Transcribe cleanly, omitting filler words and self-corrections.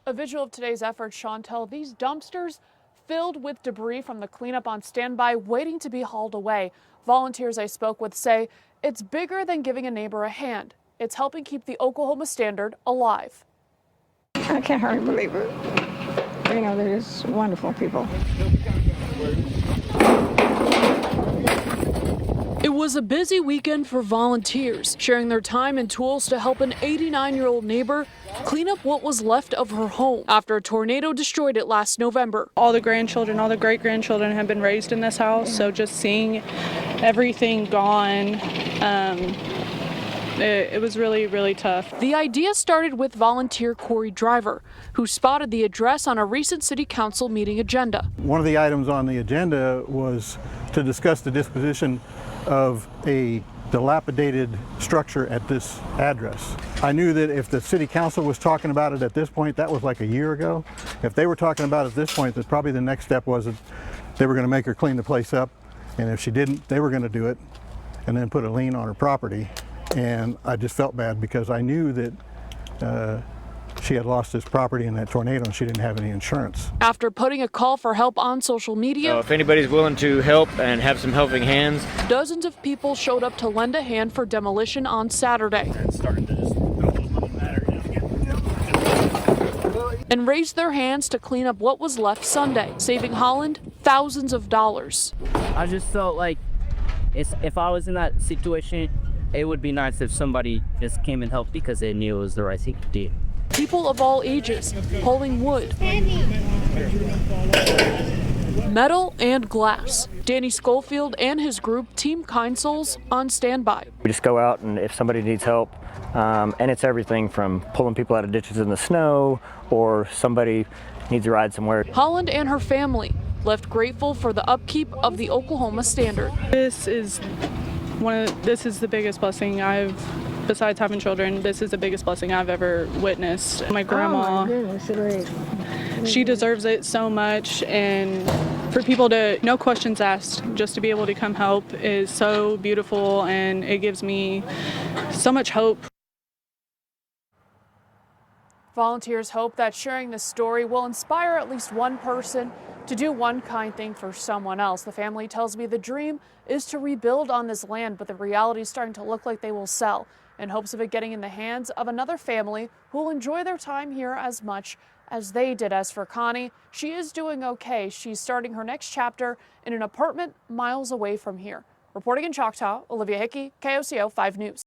A visual of today's effort, Chantel, these dumpsters filled with debris from the cleanup on standby, waiting to be hauled away. Volunteers I spoke with say it's bigger than giving a neighbor a hand. It's helping keep the Oklahoma Standard alive. I can't hardly believe it. You know, they're just wonderful people. It was a busy weekend for volunteers, sharing their time and tools to help an 89-year-old neighbor clean up what was left of her home after a tornado destroyed it last November. All the grandchildren, all the great-grandchildren have been raised in this house, so just seeing everything gone, it was really, really tough. The idea started with volunteer Corey Driver, who spotted the address on a recent city council meeting agenda. One of the items on the agenda was to discuss the disposition of a dilapidated structure at this address. I knew that if the city council was talking about it at this point, that was like a year ago. If they were talking about it at this point, that probably the next step was that they were going to make her clean the place up, and if she didn't, they were going to do it and then put a lien on her property. And I just felt bad because I knew that she had lost this property in that tornado and she didn't have any insurance. After putting a call for help on social media, if anybody's willing to help and have some helping hands, dozens of people showed up to lend a hand for demolition on Saturday and raised their hands to clean up what was left Sunday, saving Holland thousands of dollars. I just felt like if I was in that situation, it would be nice if somebody just came and helped because they knew it was the right thing to do. People of all ages hauling wood, metal, and glass. Danny Schofield and his group, Team Kind Souls, on standby. We just go out, and if somebody needs help, and it's everything from pulling people out of ditches in the snow, or somebody needs a ride somewhere. Holland and her family left grateful for the upkeep of the Oklahoma Standard. This is the biggest blessing besides having children, this is the biggest blessing I've ever witnessed. My grandma, Oh my goodness, great. she deserves it so much, and for people to, no questions asked, just to be able to come help is so beautiful, and it gives me so much hope. Volunteers hope that sharing this story will inspire at least one person to do one kind thing for someone else. The family tells me the dream is to rebuild on this land, but the reality is starting to look like they will sell, in hopes of it getting in the hands of another family who will enjoy their time here as much as they did. As for Connie, she is doing okay. She's starting her next chapter in an apartment miles away from here. Reporting in Choctaw, Olivia Hickey, KOCO 5 News.